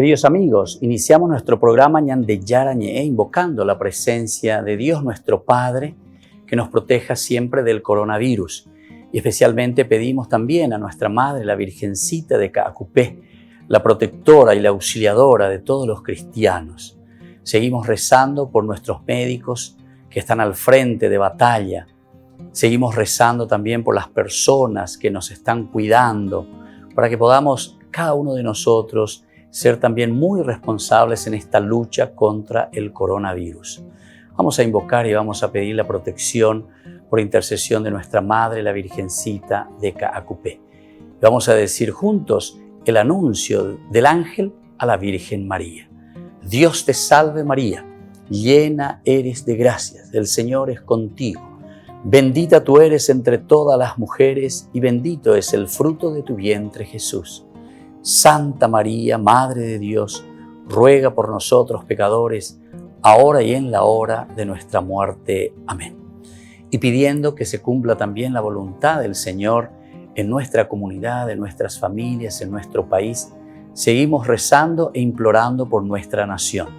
Queridos amigos, iniciamos nuestro programa Ñande Yara Ñe, invocando la presencia de Dios nuestro Padre, que nos proteja siempre del coronavirus. Y especialmente pedimos también a nuestra Madre, la Virgencita de Caacupé, la protectora y la auxiliadora de todos los cristianos. Seguimos rezando por nuestros médicos que están al frente de batalla. Seguimos rezando también por las personas que nos están cuidando, para que podamos, cada uno de nosotros, ser también muy responsables en esta lucha contra el coronavirus. Vamos a invocar y vamos a pedir la protección por intercesión de nuestra Madre, la Virgencita de Caacupé. Vamos a decir juntos el anuncio del ángel a la Virgen María. Dios te salve María, llena eres de gracias, el Señor es contigo. Bendita tú eres entre todas las mujeres y bendito es el fruto de tu vientre Jesús. Santa María, Madre de Dios, ruega por nosotros pecadores, ahora y en la hora de nuestra muerte. Amén. Y pidiendo que se cumpla también la voluntad del Señor en nuestra comunidad, en nuestras familias, en nuestro país, seguimos rezando e implorando por nuestra nación,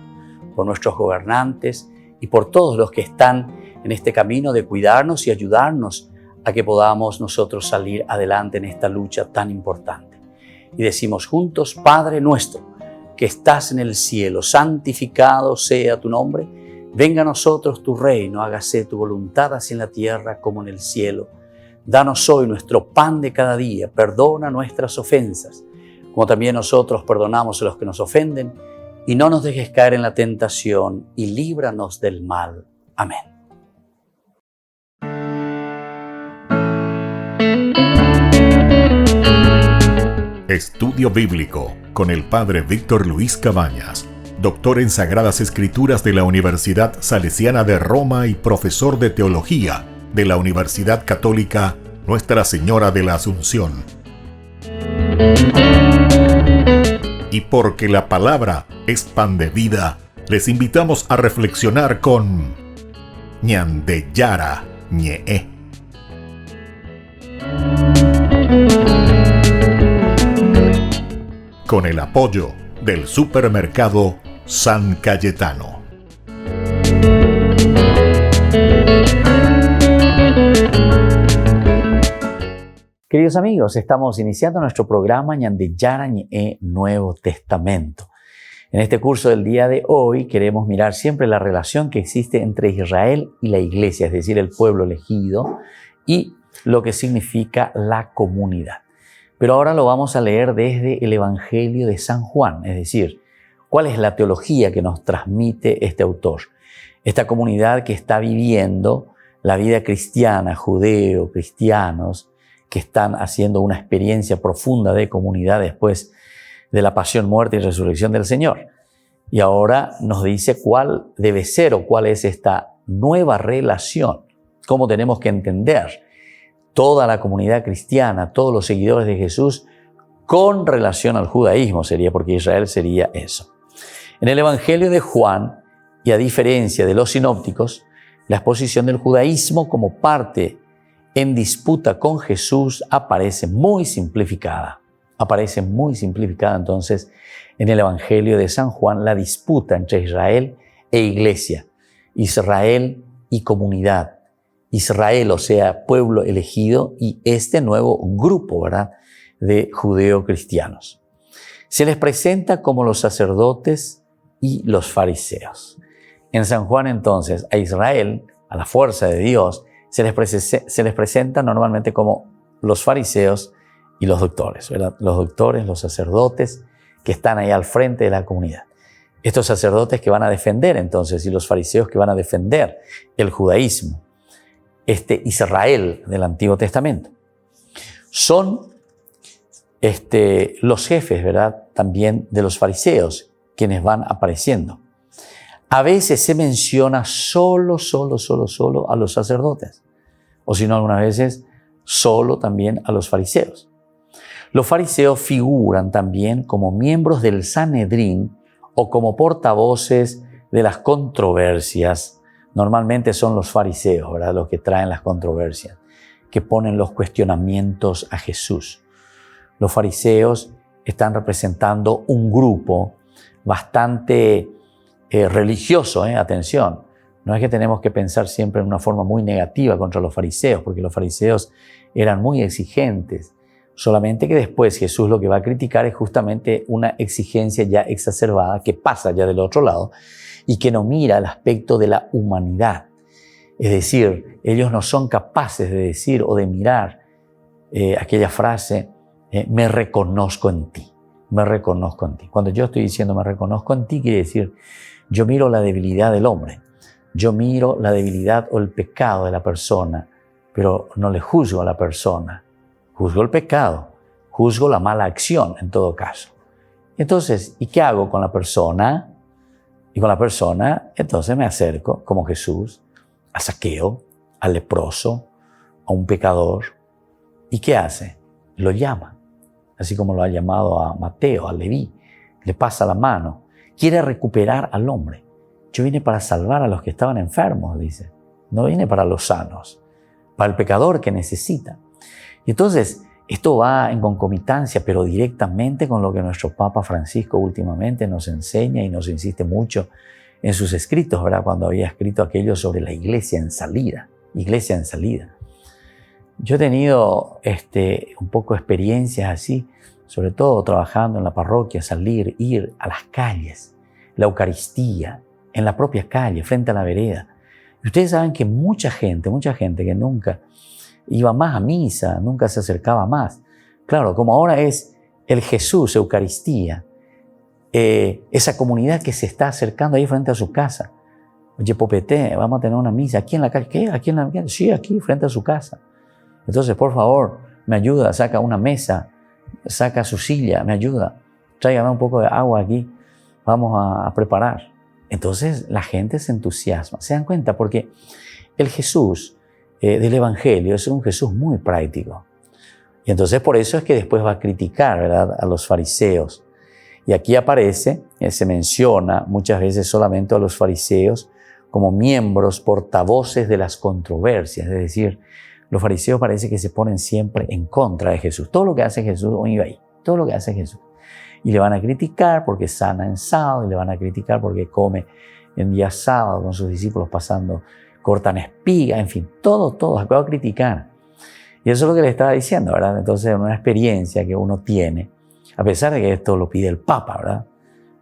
por nuestros gobernantes y por todos los que están en este camino de cuidarnos y ayudarnos a que podamos nosotros salir adelante en esta lucha tan importante. Y decimos juntos: Padre nuestro, que estás en el cielo, santificado sea tu nombre. Venga a nosotros tu reino, hágase tu voluntad así en la tierra como en el cielo. Danos hoy nuestro pan de cada día, perdona nuestras ofensas, como también nosotros perdonamos a los que nos ofenden, y no nos dejes caer en la tentación, y líbranos del mal. Amén. Estudio Bíblico con el Padre Víctor Luis Cabañas, doctor en Sagradas Escrituras de la Universidad Salesiana de Roma y profesor de Teología de la Universidad Católica Nuestra Señora de la Asunción. Y porque la palabra es pan de vida, les invitamos a reflexionar con Ñande Yara Ñe. Con el apoyo del supermercado San Cayetano. Queridos amigos, estamos iniciando nuestro programa Ñande Yara Ñe Nuevo Testamento. En este curso del día de hoy queremos mirar siempre la relación que existe entre Israel y la iglesia, es decir, el pueblo elegido, y lo que significa la comunidad. Pero ahora lo vamos a leer desde el Evangelio de San Juan, es decir, cuál es la teología que nos transmite este autor. Esta comunidad que está viviendo la vida cristiana, judeo-cristianos, que están haciendo una experiencia profunda de comunidad después de la pasión, muerte y resurrección del Señor. Y ahora nos dice cuál debe ser o cuál es esta nueva relación, cómo tenemos que entender toda la comunidad cristiana, todos los seguidores de Jesús, con relación al judaísmo sería, porque Israel sería eso. En el Evangelio de Juan, y a diferencia de los sinópticos, la exposición del judaísmo como parte en disputa con Jesús aparece muy simplificada. Aparece muy simplificada entonces en el Evangelio de San Juan la disputa entre Israel e iglesia, Israel y comunidad. Israel, o sea, pueblo elegido, y este nuevo grupo, ¿verdad?, de judeo-cristianos. Se les presenta como los sacerdotes y los fariseos. En San Juan, entonces, a Israel, a la fuerza de Dios, se les presenta normalmente como los fariseos y los doctores, ¿verdad? Los doctores, los sacerdotes que están ahí al frente de la comunidad. Estos sacerdotes que van a defender, entonces, y los fariseos que van a defender el judaísmo. Este Israel del Antiguo Testamento. Son los jefes, ¿verdad?, también de los fariseos, quienes van apareciendo. A veces se menciona solo a los sacerdotes, o si no, algunas veces solo también a los fariseos. Los fariseos figuran también como miembros del Sanedrín o como portavoces de las controversias. Normalmente son los fariseos, ¿verdad?, los que traen las controversias, que ponen los cuestionamientos a Jesús. Los fariseos están representando un grupo bastante religioso, atención. No es que tenemos que pensar siempre en una forma muy negativa contra los fariseos, porque los fariseos eran muy exigentes. Solamente que después Jesús lo que va a criticar es justamente una exigencia ya exacerbada que pasa ya del otro lado y que no mira el aspecto de la humanidad. Es decir, ellos no son capaces de decir o de mirar aquella frase, me reconozco en ti, me reconozco en ti. Cuando yo estoy diciendo me reconozco en ti, quiere decir, yo miro la debilidad del hombre, yo miro la debilidad o el pecado de la persona, pero no le juzgo a la persona, juzgo el pecado, juzgo la mala acción en todo caso. Entonces, ¿y qué hago con la persona? Y con la persona, entonces me acerco, como Jesús, a Zaqueo, al leproso, a un pecador. ¿Y qué hace? Lo llama, así como lo ha llamado a Mateo, a Leví. Le pasa la mano. Quiere recuperar al hombre. Yo vine para salvar a los que estaban enfermos, dice. No vine para los sanos, para el pecador que necesita. Y entonces, esto va en concomitancia, pero directamente con lo que nuestro Papa Francisco últimamente nos enseña y nos insiste mucho en sus escritos, ¿verdad? Cuando había escrito aquello sobre la iglesia en salida. Iglesia en salida. Yo he tenido un poco experiencias así, sobre todo trabajando en la parroquia, salir, ir a las calles, la Eucaristía, en la propia calle, frente a la vereda. Y ustedes saben que mucha gente que nunca iba más a misa, nunca se acercaba más. Claro, como ahora es el Jesús, Eucaristía, esa comunidad que se está acercando ahí frente a su casa. Oye, Popete, vamos a tener una misa aquí en la calle. ¿Qué? ¿Aquí en la calle? Sí, aquí, frente a su casa. Entonces, por favor, me ayuda, saca una mesa, saca su silla, me ayuda, tráigame un poco de agua aquí, vamos a preparar. Entonces, la gente se entusiasma. ¿Se dan cuenta? Porque el Jesús del Evangelio es un Jesús muy práctico. Y entonces, por eso es que después va a criticar, ¿verdad?, a los fariseos. Y aquí aparece, se menciona muchas veces solamente a los fariseos como miembros, portavoces de las controversias. Es decir, los fariseos parece que se ponen siempre en contra de Jesús. Todo lo que hace Jesús, oiga ahí, todo lo que hace Jesús. Y le van a criticar porque sana en sábado, y le van a criticar porque come en día sábado con sus discípulos cortan espiga, en fin, todo, acabo de criticar. Y eso es lo que le estaba diciendo, ¿verdad? Entonces, una experiencia que uno tiene, a pesar de que esto lo pide el Papa, ¿verdad?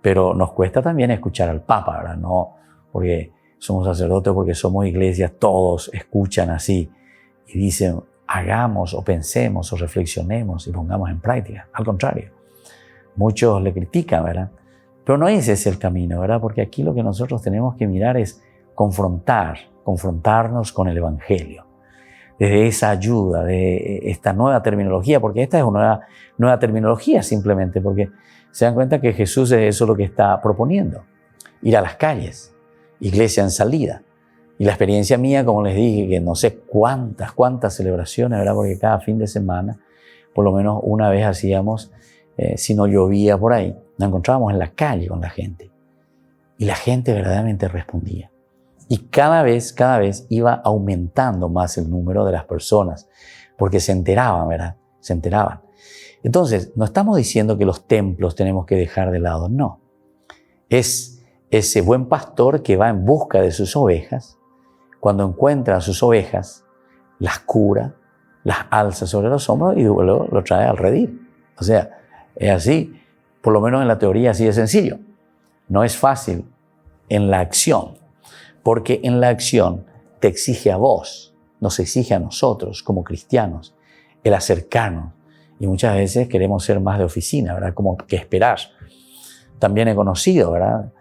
Pero nos cuesta también escuchar al Papa, ¿verdad? No porque somos sacerdotes, porque somos iglesias, todos escuchan así y dicen, hagamos o pensemos o reflexionemos y pongamos en práctica. Al contrario, muchos le critican, ¿verdad? Pero no ese es el camino, ¿verdad? Porque aquí lo que nosotros tenemos que mirar es confrontarnos con el Evangelio. Desde esa ayuda, de esta nueva terminología, porque esta es una nueva terminología simplemente, porque se dan cuenta que Jesús es eso lo que está proponiendo. Ir a las calles, iglesia en salida. Y la experiencia mía, como les dije, que no sé cuántas celebraciones, ¿verdad? Porque cada fin de semana, por lo menos una vez hacíamos, si no llovía por ahí, nos encontrábamos en la calle con la gente. Y la gente verdaderamente respondía. Y cada vez iba aumentando más el número de las personas, porque se enteraban, ¿verdad? Se enteraban. Entonces, no estamos diciendo que los templos tenemos que dejar de lado, no. Es ese buen pastor que va en busca de sus ovejas. Cuando encuentra a sus ovejas, las cura, las alza sobre los hombros y luego lo trae al redil. O sea, es así, por lo menos en la teoría así de sencillo. No es fácil en la acción, porque en la acción te exige a vos, nos exige a nosotros como cristianos el acercarnos. Y muchas veces queremos ser más de oficina, ¿verdad? Como que esperar. También he conocido, ¿verdad?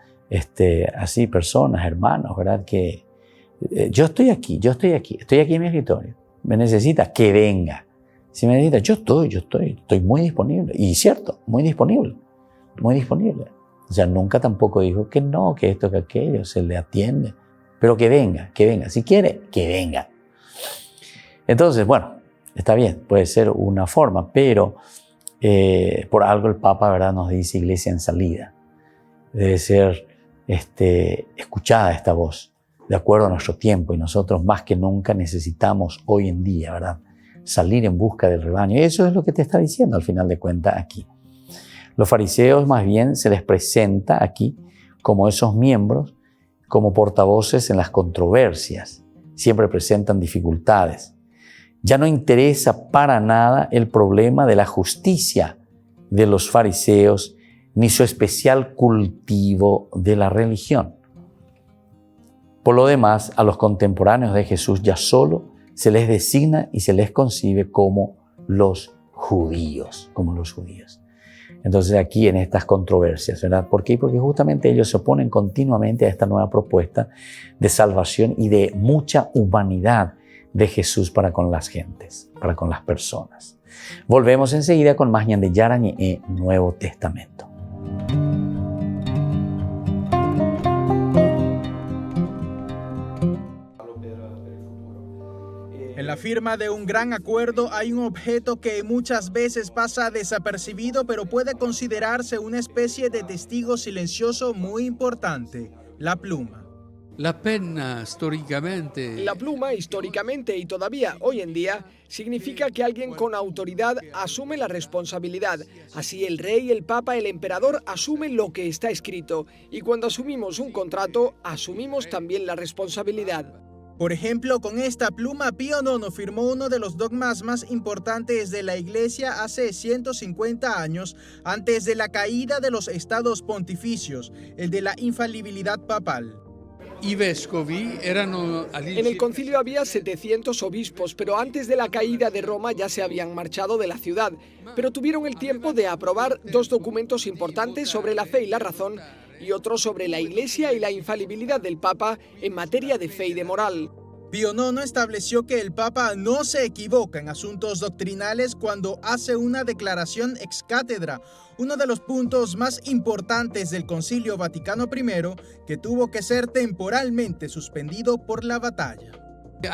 Así personas, hermanos, ¿verdad? Que yo estoy aquí en mi escritorio. Me necesita que venga. Si me necesita, yo estoy muy disponible. Y cierto, muy disponible. O sea, nunca tampoco dijo que no, que esto, que aquello, se le atiende. Pero que venga. Si quiere, que venga. Entonces, bueno, está bien, puede ser una forma, pero por algo el Papa, ¿verdad?, nos dice iglesia en salida. Debe ser escuchada esta voz, de acuerdo a nuestro tiempo, y nosotros más que nunca necesitamos hoy en día, ¿verdad?, salir en busca del rebaño. Y eso es lo que te está diciendo al final de cuentas aquí. Los fariseos más bien se les presenta aquí como esos miembros, como portavoces en las controversias. Siempre presentan dificultades. Ya no interesa para nada el problema de la justicia de los fariseos ni su especial cultivo de la religión. Por lo demás, a los contemporáneos de Jesús ya solo se les designa y se les concibe como los judíos, Entonces aquí en estas controversias, ¿verdad? ¿Por qué? Porque justamente ellos se oponen continuamente a esta nueva propuesta de salvación y de mucha humanidad de Jesús para con las gentes, para con las personas. Volvemos enseguida con más Ñan de Yarañe Nuevo Testamento. En la firma de un gran acuerdo hay un objeto que muchas veces pasa desapercibido, pero puede considerarse una especie de testigo silencioso muy importante: la pluma. La pluma históricamente y todavía hoy en día significa que alguien con autoridad asume la responsabilidad. Así el rey, el papa, el emperador asumen lo que está escrito, y cuando asumimos un contrato asumimos también la responsabilidad. Por ejemplo, con esta pluma, Pío IX firmó uno de los dogmas más importantes de la Iglesia hace 150 años, antes de la caída de los estados pontificios, el de la infalibilidad papal. En el concilio había 700 obispos, pero antes de la caída de Roma ya se habían marchado de la ciudad. Pero tuvieron el tiempo de aprobar dos documentos importantes sobre la fe y la razón, y otro sobre la Iglesia y la infalibilidad del Papa en materia de fe y de moral. Pío IX estableció que el Papa no se equivoca en asuntos doctrinales cuando hace una declaración ex cátedra, uno de los puntos más importantes del Concilio Vaticano I, que tuvo que ser temporalmente suspendido por la batalla. En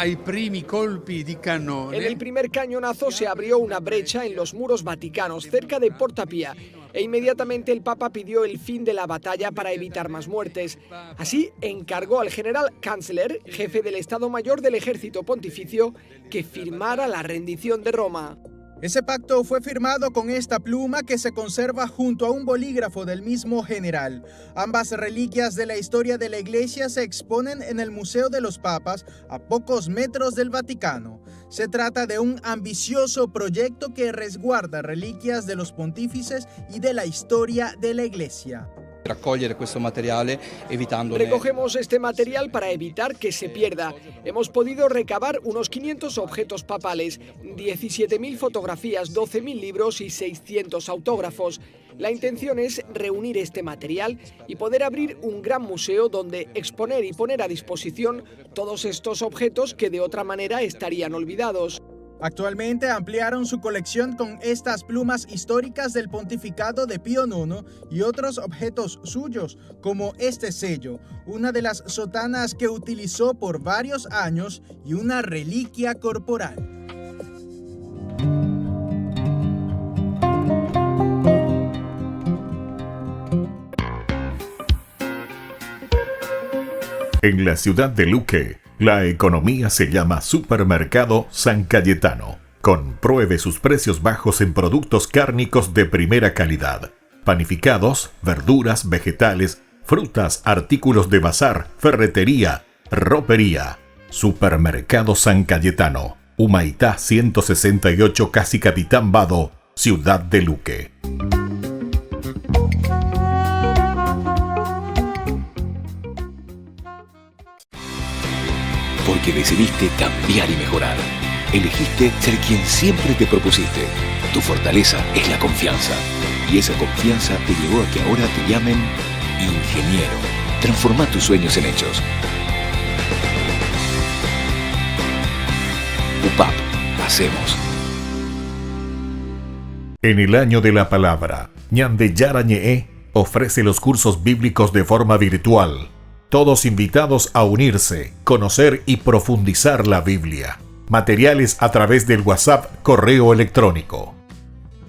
el primer cañonazo se abrió una brecha en los muros vaticanos cerca de Porta Pía, e inmediatamente el Papa pidió el fin de la batalla para evitar más muertes. Así encargó al general Kanzler, jefe del Estado Mayor del Ejército Pontificio, que firmara la rendición de Roma. Ese pacto fue firmado con esta pluma que se conserva junto a un bolígrafo del mismo general. Ambas reliquias de la historia de la Iglesia se exponen en el Museo de los Papas, a pocos metros del Vaticano. Se trata de un ambicioso proyecto que resguarda reliquias de los pontífices y de la historia de la Iglesia. Recogemos este material para evitar que se pierda. Hemos podido recabar unos 500 objetos papales, 17.000 fotografías, 12.000 libros y 600 autógrafos. La intención es reunir este material y poder abrir un gran museo donde exponer y poner a disposición todos estos objetos que de otra manera estarían olvidados. Actualmente ampliaron su colección con estas plumas históricas del pontificado de Pío IX y otros objetos suyos, como este sello, una de las sotanas que utilizó por varios años y una reliquia corporal. En la ciudad de Luque, la economía se llama Supermercado San Cayetano. Compruebe sus precios bajos en productos cárnicos de primera calidad. Panificados, verduras, vegetales, frutas, artículos de bazar, ferretería, ropería. Supermercado San Cayetano. Humaitá 168, Casi Capitán Vado, ciudad de Luque. Porque decidiste cambiar y mejorar. Elegiste ser quien siempre te propusiste. Tu fortaleza es la confianza. Y esa confianza te llevó a que ahora te llamen ingeniero. Transforma tus sueños en hechos. UPAP. Hacemos. En el año de la palabra, Ñan de Yarañe ofrece los cursos bíblicos de forma virtual. Todos invitados a unirse, conocer y profundizar la Biblia. Materiales a través del WhatsApp, correo electrónico.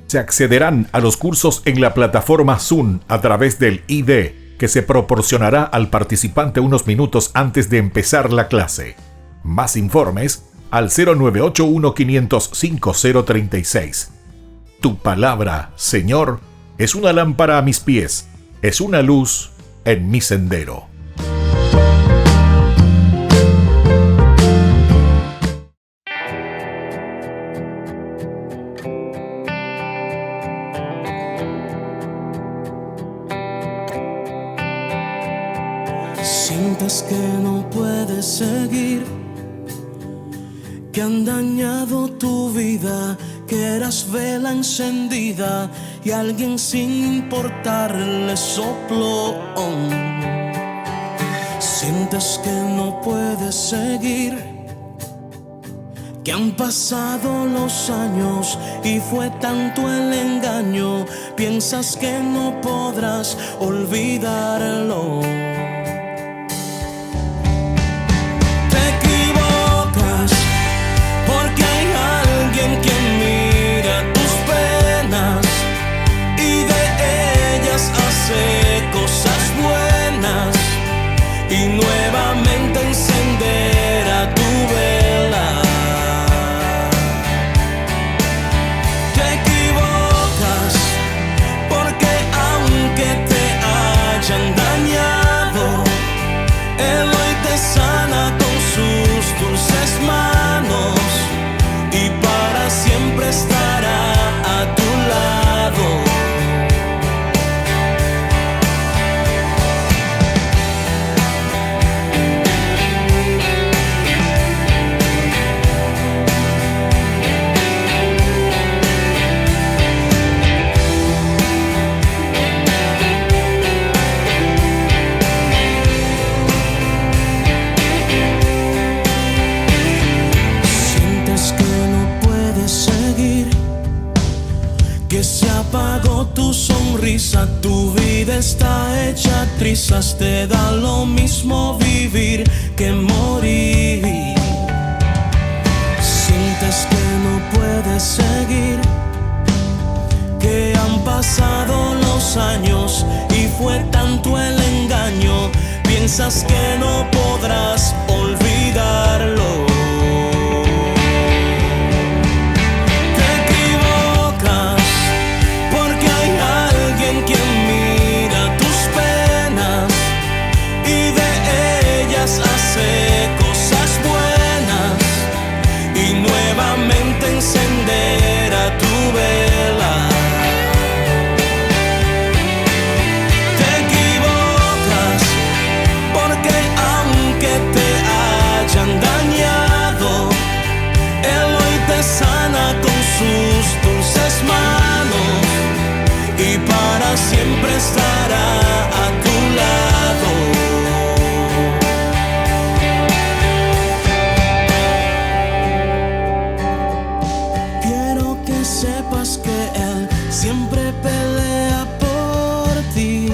Se accederán a los cursos en la plataforma Zoom a través del ID, que se proporcionará al participante unos minutos antes de empezar la clase. Más informes al 0981 500 5036. Tu palabra, Señor, Es una lámpara a mis pies, es una luz en mi sendero. Sientes que no puedes seguir, que han dañado tu vida, que eras vela encendida y alguien sin importarle sopló. Sientes que no puedes seguir, que han pasado los años y fue tanto el engaño, piensas que no podrás olvidarlo. Cosas buenas y nuevamente encenderá tu vela. Te equivocas porque aunque te hayan dañado, Él hoy te sana con sus dulces manos y para siempre estará a tu lado. Que se apagó tu sonrisa, tu vida está hecha trizas, te da lo mismo vivir que morir. Sientes que no puedes seguir, que han pasado los años y fue tanto el engaño, piensas que no podrás olvidarlo. Hace cosas buenas y nuevamente encenderá tu vela. Te equivocas porque aunque te hayan dañado, Él hoy te sana con sus dulces manos y para siempre estará a tu lado. Sepas que Él siempre pelea por ti,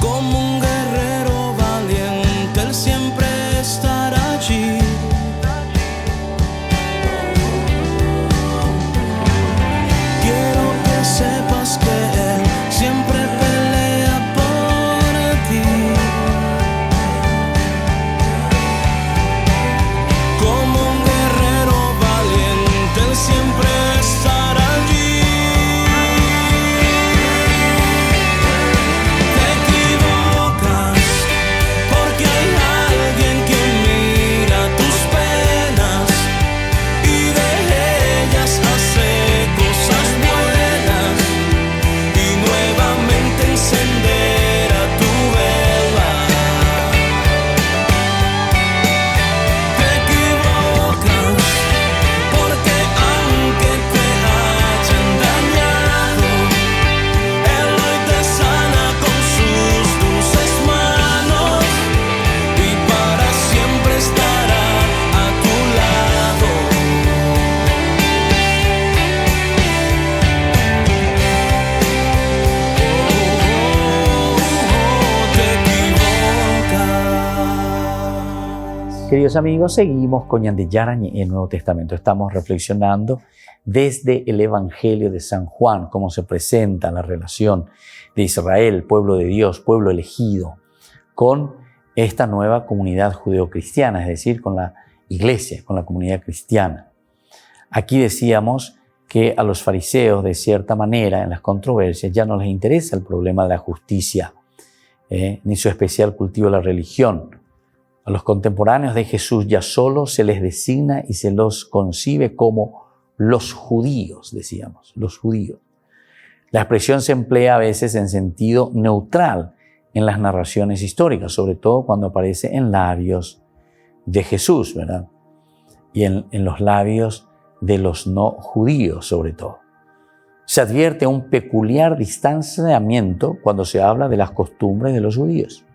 como un guerrero valiente, Él siempre estará allí. Quiero que sepas que Él siempre pelea por ti. Siempre estará allí. Te equivocas porque hay alguien que mira tus penas y de ellas hace cosas buenas y nuevamente encenderá tu vela. Te equivocas porque aunque te hayan dañado, Él hoy te sana con sus dulces manos y para siempre estará a tu lado. Te equivocas. Queridos amigos, seguimos con Ñandeyara Ñe, el Nuevo Testamento. Estamos reflexionando desde el Evangelio de San Juan, cómo se presenta la relación de Israel, pueblo de Dios, pueblo elegido, con esta nueva comunidad judeocristiana, es decir, con la iglesia, con la comunidad cristiana. Aquí decíamos que a los fariseos, de cierta manera, en las controversias, ya no les interesa el problema de la justicia, ni su especial cultivo de la religión. A los contemporáneos de Jesús ya solo se les designa y se los concibe como los judíos, decíamos, los judíos. La expresión se emplea a veces en sentido neutral en las narraciones históricas, sobre todo cuando aparece en labios de Jesús, ¿verdad? Y en los labios de los no judíos, sobre todo. Se advierte un peculiar distanciamiento cuando se habla de las costumbres de los judíos.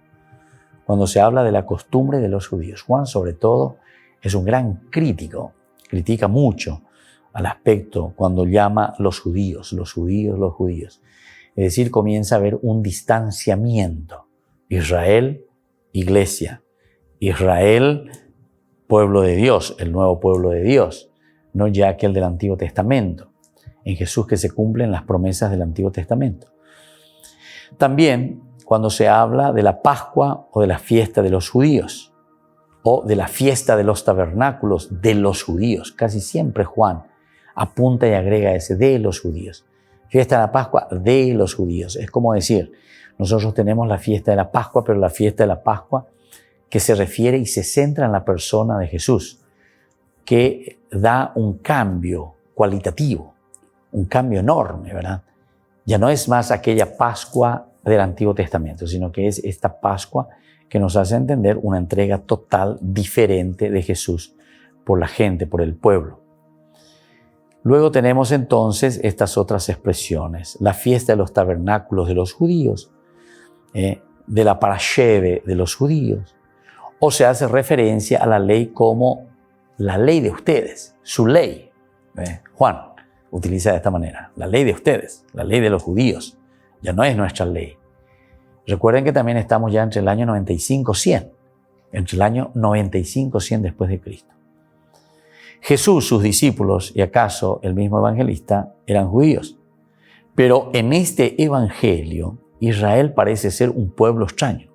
Cuando se habla de la costumbre de los judíos. Juan, sobre todo, es un gran crítico, critica mucho al aspecto cuando llama los judíos, los judíos, los judíos. Es decir, comienza a haber un distanciamiento. Israel, iglesia. Israel, pueblo de Dios, el nuevo pueblo de Dios, no ya aquel del Antiguo Testamento. En Jesús que se cumplen las promesas del Antiguo Testamento. También cuando se habla de la Pascua o de la fiesta de los judíos, o de la fiesta de los tabernáculos de los judíos. Casi siempre Juan apunta y agrega ese de los judíos. Fiesta de la Pascua de los judíos. Es como decir, nosotros tenemos la fiesta de la Pascua, pero la fiesta de la Pascua que se refiere y se centra en la persona de Jesús, que da un cambio cualitativo, un cambio enorme, ¿verdad? Ya no es más aquella Pascua del Antiguo Testamento, sino que es esta Pascua que nos hace entender una entrega total diferente de Jesús por la gente, por el pueblo. Luego tenemos entonces estas otras expresiones. La fiesta de los tabernáculos de los judíos, de la parasheve de los judíos, o se hace referencia a la ley como la ley de ustedes, su ley. Juan utiliza de esta manera, la ley de ustedes, la ley de los judíos, ya no es nuestra ley. Recuerden que también estamos ya entre el año 95-100, entre el año 95-100 después de Cristo. Jesús, sus discípulos y acaso el mismo evangelista eran judíos, pero en este evangelio Israel parece ser un pueblo extraño.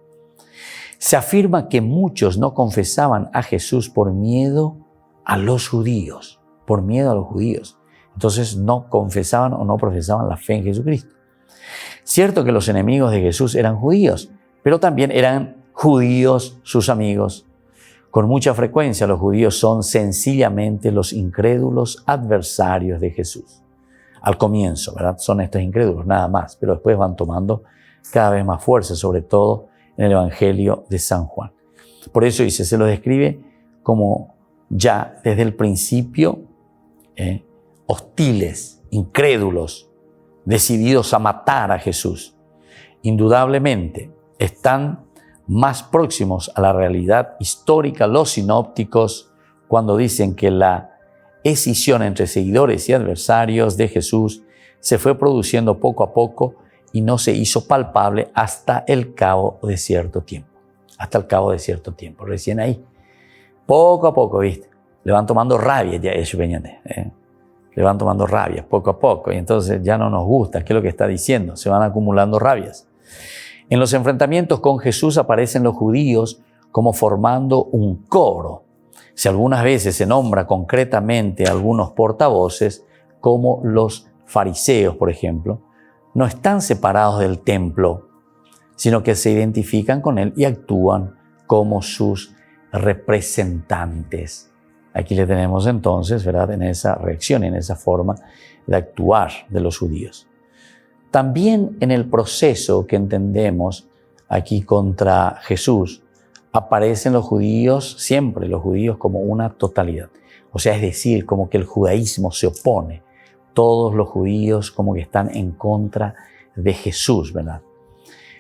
Se afirma que muchos no confesaban a Jesús por miedo a los judíos, por miedo a los judíos. Entonces no confesaban o no profesaban la fe en Jesucristo. Cierto que los enemigos de Jesús eran judíos, pero también eran judíos sus amigos. Con mucha frecuencia los judíos son sencillamente los incrédulos adversarios de Jesús. Al comienzo, ¿verdad? Son estos incrédulos, nada más, pero después van tomando cada vez más fuerza, sobre todo en el Evangelio de San Juan. Por eso dice, se los describe como ya desde el principio hostiles, incrédulos, decididos a matar a Jesús. Indudablemente están más próximos a la realidad histórica los sinópticos cuando dicen que la escisión entre seguidores y adversarios de Jesús se fue produciendo poco a poco y no se hizo palpable hasta el cabo de cierto tiempo. Hasta el cabo de cierto tiempo. Recién ahí, poco a poco, ¿viste? Le van tomando rabia ya ellos, le van tomando rabia poco a poco y entonces ya no nos gusta qué es lo que está diciendo, se van acumulando rabias. En los enfrentamientos con Jesús aparecen los judíos como formando un coro. Si algunas veces se nombra concretamente a algunos portavoces, como los fariseos, por ejemplo, no están separados del templo, sino que se identifican con él y actúan como sus representantes. Aquí le tenemos entonces, ¿verdad?, en esa reacción, en esa forma de actuar de los judíos. También en el proceso que entendemos aquí contra Jesús, aparecen los judíos, siempre los judíos como una totalidad. O sea, es decir, como que el judaísmo se opone. Todos los judíos como que están en contra de Jesús, ¿verdad?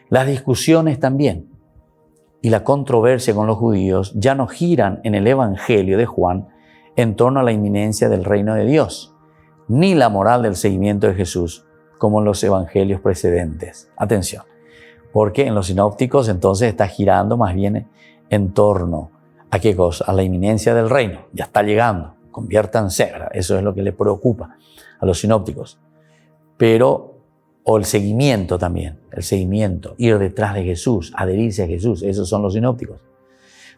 Las discusiones también y la controversia con los judíos ya no giran en el Evangelio de Juan en torno a la inminencia del reino de Dios, ni la moral del seguimiento de Jesús, como en los evangelios precedentes. Atención, porque en los sinópticos entonces está girando más bien en torno a qué cosa, a la inminencia del reino. Ya está llegando, conviértanse, ¿verdad? Eso es lo que le preocupa a los sinópticos. Pero, o el seguimiento también, el seguimiento, ir detrás de Jesús, adherirse a Jesús, esos son los sinópticos.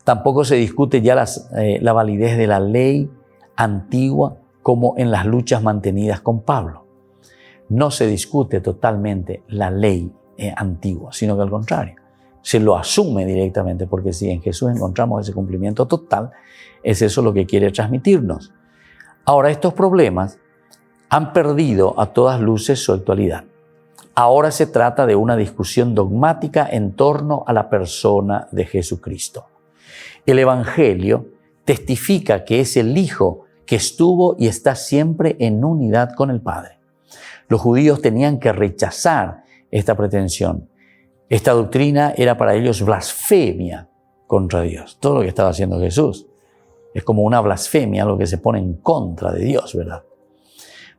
Tampoco se discute ya la validez de la ley antigua como en las luchas mantenidas con Pablo. No se discute totalmente la ley antigua, sino que al contrario, se lo asume directamente, porque si en Jesús encontramos ese cumplimiento total, es eso lo que quiere transmitirnos. Ahora, estos problemas han perdido a todas luces su actualidad. Ahora se trata de una discusión dogmática en torno a la persona de Jesucristo. El Evangelio testifica que es el Hijo que estuvo y está siempre en unidad con el Padre. Los judíos tenían que rechazar esta pretensión. Esta doctrina era para ellos blasfemia contra Dios. Todo lo que estaba haciendo Jesús es como una blasfemia, algo que se pone en contra de Dios, ¿verdad?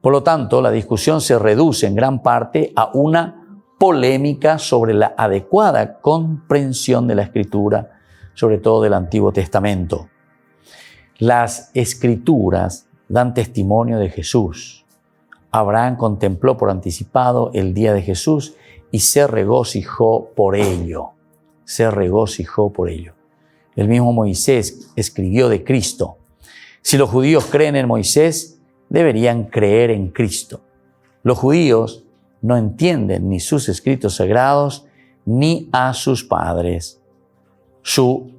Por lo tanto, la discusión se reduce en gran parte a una polémica sobre la adecuada comprensión de la Escritura, sobre todo del Antiguo Testamento. Las Escrituras dan testimonio de Jesús. Abraham contempló por anticipado el día de Jesús y se regocijó por ello. Se regocijó por ello. El mismo Moisés escribió de Cristo. Si los judíos creen en Moisés, deberían creer en Cristo. Los judíos no entienden ni sus escritos sagrados ni a sus padres. Su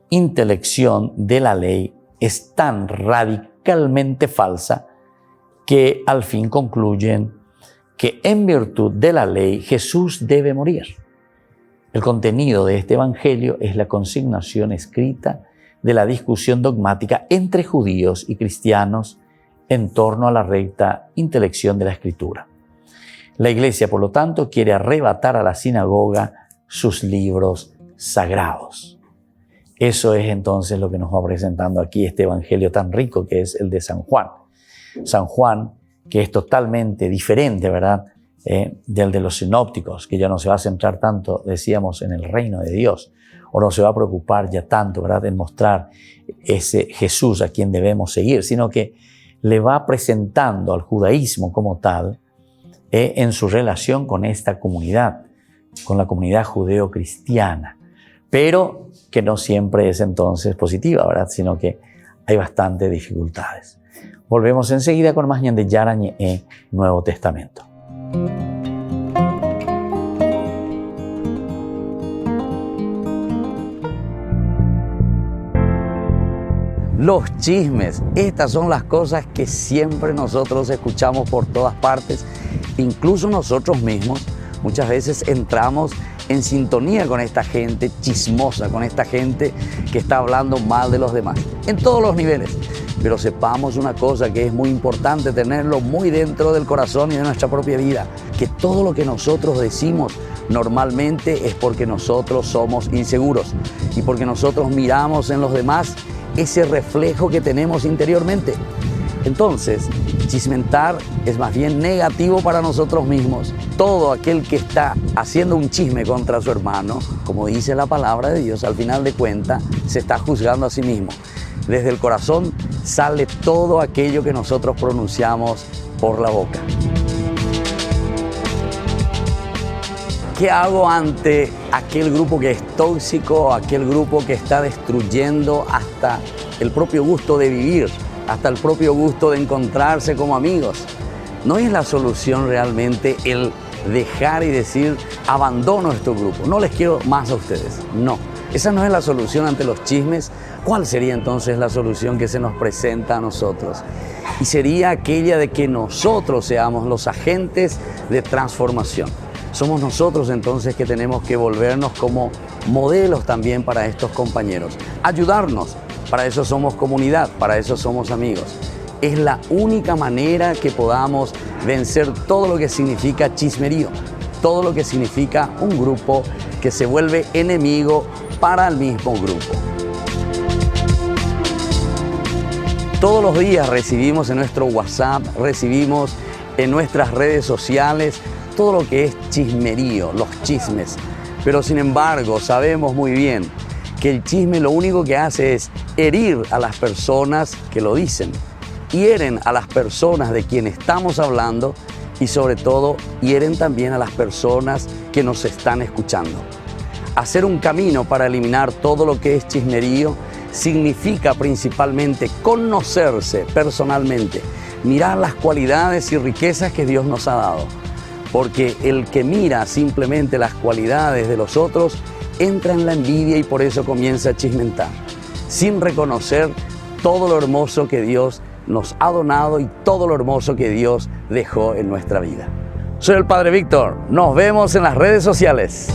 intelección de la ley es tan radicalmente falsa que al fin concluyen que en virtud de la ley Jesús debe morir. El contenido de este evangelio es la consignación escrita de la discusión dogmática entre judíos y cristianos en torno a la recta intelección de la Escritura. La Iglesia, por lo tanto, quiere arrebatar a la sinagoga sus libros sagrados. Eso es entonces lo que nos va presentando aquí este evangelio tan rico que es el de San Juan. San Juan, que es totalmente diferente, ¿verdad?, del de los sinópticos, que ya no se va a centrar tanto, decíamos, en el reino de Dios, o no se va a preocupar ya tanto, ¿verdad?, en mostrar ese Jesús a quien debemos seguir, sino que le va presentando al judaísmo como tal en su relación con esta comunidad, con la comunidad judeo-cristiana, pero que no siempre es entonces positiva, ¿verdad?, sino que hay bastantes dificultades. Volvemos enseguida con más Ñande Yarañe Nuevo Testamento. Los chismes, estas son las cosas que siempre nosotros escuchamos por todas partes, incluso nosotros mismos muchas veces entramos en sintonía con esta gente chismosa, con esta gente que está hablando mal de los demás, en todos los niveles. Pero sepamos una cosa que es muy importante tenerlo muy dentro del corazón y de nuestra propia vida, que todo lo que nosotros decimos normalmente es porque nosotros somos inseguros y porque nosotros miramos en los demás ese reflejo que tenemos interiormente. Entonces, chismentar es más bien negativo para nosotros mismos. Todo aquel que está haciendo un chisme contra su hermano, como dice la palabra de Dios, al final de cuentas se está juzgando a sí mismo. Desde el corazón sale todo aquello que nosotros pronunciamos por la boca. ¿Qué hago ante aquel grupo que es tóxico, aquel grupo que está destruyendo hasta el propio gusto de vivir, hasta el propio gusto de encontrarse como amigos? No es la solución realmente el dejar y decir, abandono este grupo, no les quiero más a ustedes. No, esa no es la solución ante los chismes. ¿Cuál sería entonces la solución que se nos presenta a nosotros? Y sería aquella de que nosotros seamos los agentes de transformación. Somos nosotros entonces que tenemos que volvernos como modelos también para estos compañeros. Ayudarnos, para eso somos comunidad, para eso somos amigos. Es la única manera que podamos vencer todo lo que significa chismerío, todo lo que significa un grupo que se vuelve enemigo para el mismo grupo. Todos los días recibimos en nuestro WhatsApp, recibimos en nuestras redes sociales todo lo que es chismerío, los chismes. Pero sin embargo sabemos muy bien que el chisme lo único que hace es herir a las personas que lo dicen. Hieren a las personas de quien estamos hablando y sobre todo hieren también a las personas que nos están escuchando. Hacer un camino para eliminar todo lo que es chismerío significa principalmente conocerse personalmente, mirar las cualidades y riquezas que Dios nos ha dado. Porque el que mira simplemente las cualidades de los otros entra en la envidia y por eso comienza a chismentar, sin reconocer todo lo hermoso que Dios nos ha donado y todo lo hermoso que Dios dejó en nuestra vida. Soy el Padre Víctor. Nos vemos en las redes sociales.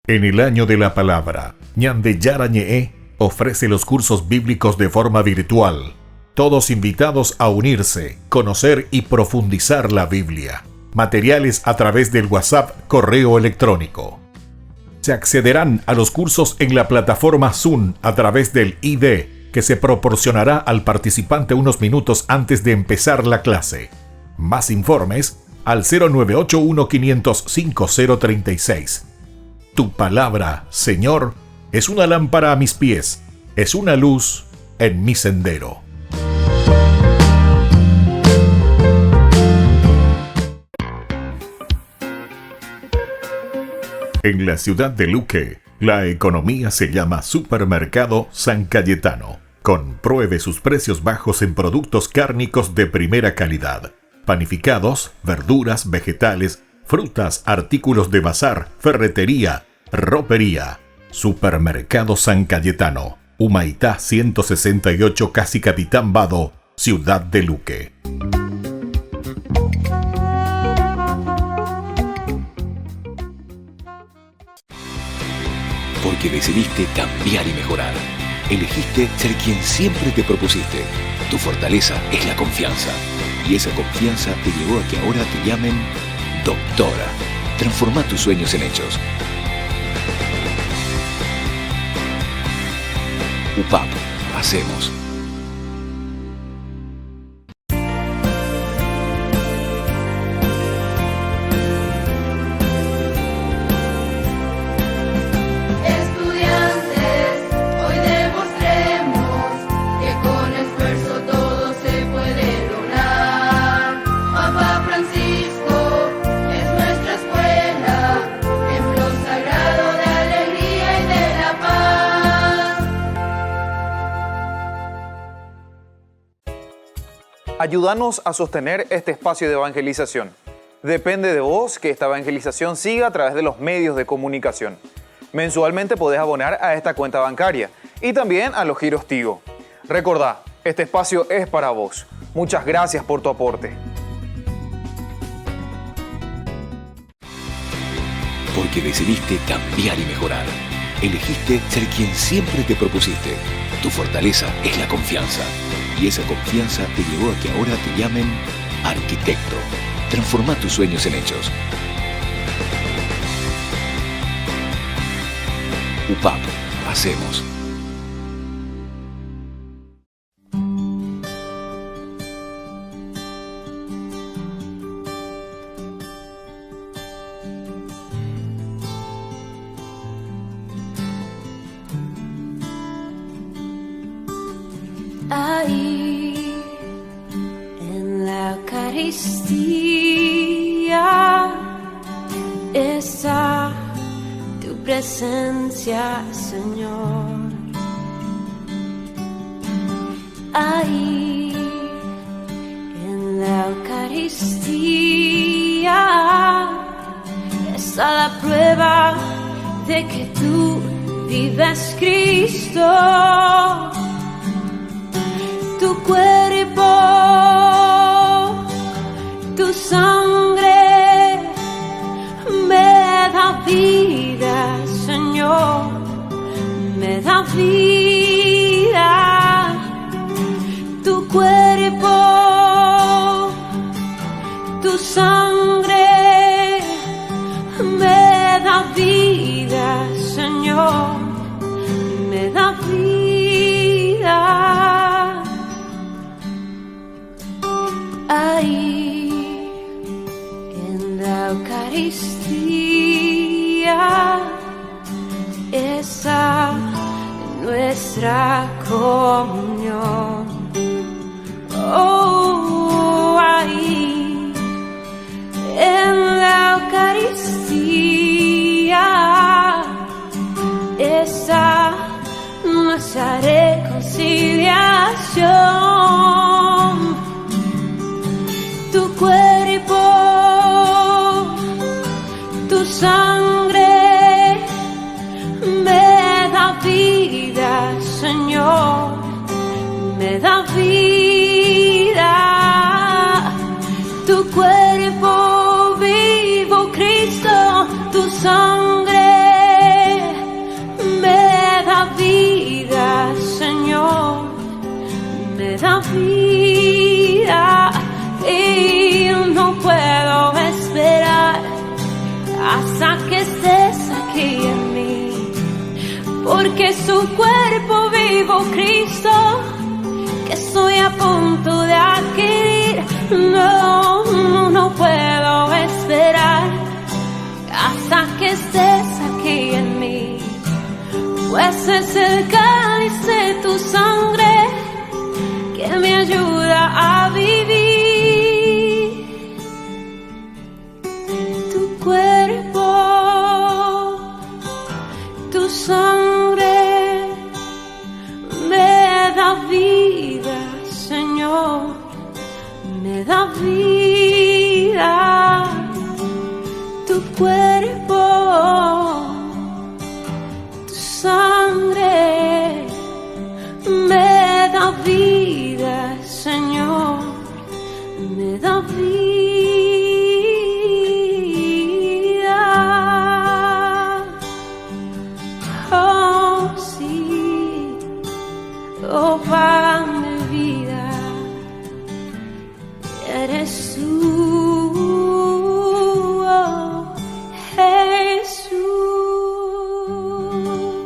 En el año de la palabra, Ñande Yarañe ofrece los cursos bíblicos de forma virtual. Todos invitados a unirse, conocer y profundizar la Biblia. Materiales a través del WhatsApp, correo electrónico. Se accederán a los cursos en la plataforma Zoom a través del ID, que se proporcionará al participante unos minutos antes de empezar la clase. Más informes al 0981-500-5036. Tu palabra, Señor, es una lámpara a mis pies, es una luz en mi sendero. En la ciudad de Luque, la economía se llama Supermercado San Cayetano. Compruebe sus precios bajos en productos cárnicos de primera calidad. Panificados, verduras, vegetales, frutas, artículos de bazar, ferretería, ropería. Supermercado San Cayetano, Humaitá 168, Casi Capitán Vado, Ciudad de Luque. Porque decidiste cambiar y mejorar. Elegiste ser quien siempre te propusiste. Tu fortaleza es la confianza. Y esa confianza te llevó a que ahora te llamen doctora. Transforma tus sueños en hechos. UPAP. Hacemos. Ayúdanos a sostener este espacio de evangelización. Depende de vos que esta evangelización siga a través de los medios de comunicación. Mensualmente podés abonar a esta cuenta bancaria y también a los giros Tigo. Recordá, este espacio es para vos. Muchas gracias por tu aporte. Porque decidiste cambiar y mejorar. Elegiste ser quien siempre te propusiste. Tu fortaleza es la confianza. Y esa confianza te llevó a que ahora te llamen arquitecto. Transforma tus sueños en hechos. UPAP. Hacemos. Ahí en la Eucaristía está tu presencia, Señor. Ahí en la Eucaristía está la prueba de que tú vives, Cristo. Tu cuerpo, tu sangre me da vida, Señor, me da vida. Tu cuerpo, tu sangre me da vida, Señor, me da vida. Ahí en la Eucaristía está nuestra comunión. Oh, ahí porque su cuerpo vivo Cristo, que estoy a punto de adquirir. No puedo esperar hasta que estés aquí en mí, pues es el cáliz de tu sangre que me ayuda a vivir. Tu cuerpo, tu sangre me da vida, Señor, me da vida. Tu cuerpo, tu sangre me da vida, Señor, me da vida. Oh, sí, oh, pan de vida, eres tú, oh, Jesús.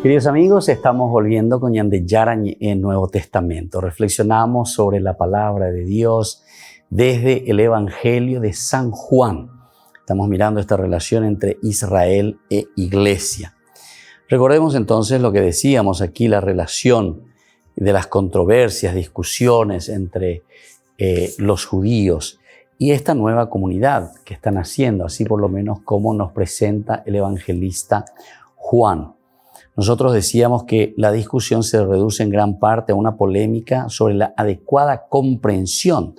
Queridos amigos, estamos volviendo con Ñan Yarañe en Nuevo Testamento. Reflexionamos sobre la palabra de Dios desde el Evangelio de San Juan. Estamos mirando esta relación entre Israel e Iglesia. Recordemos entonces lo que decíamos aquí, la relación de las controversias, discusiones entre los judíos y esta nueva comunidad que están haciendo, así por lo menos como nos presenta el evangelista Juan. Nosotros decíamos que la discusión se reduce en gran parte a una polémica sobre la adecuada comprensión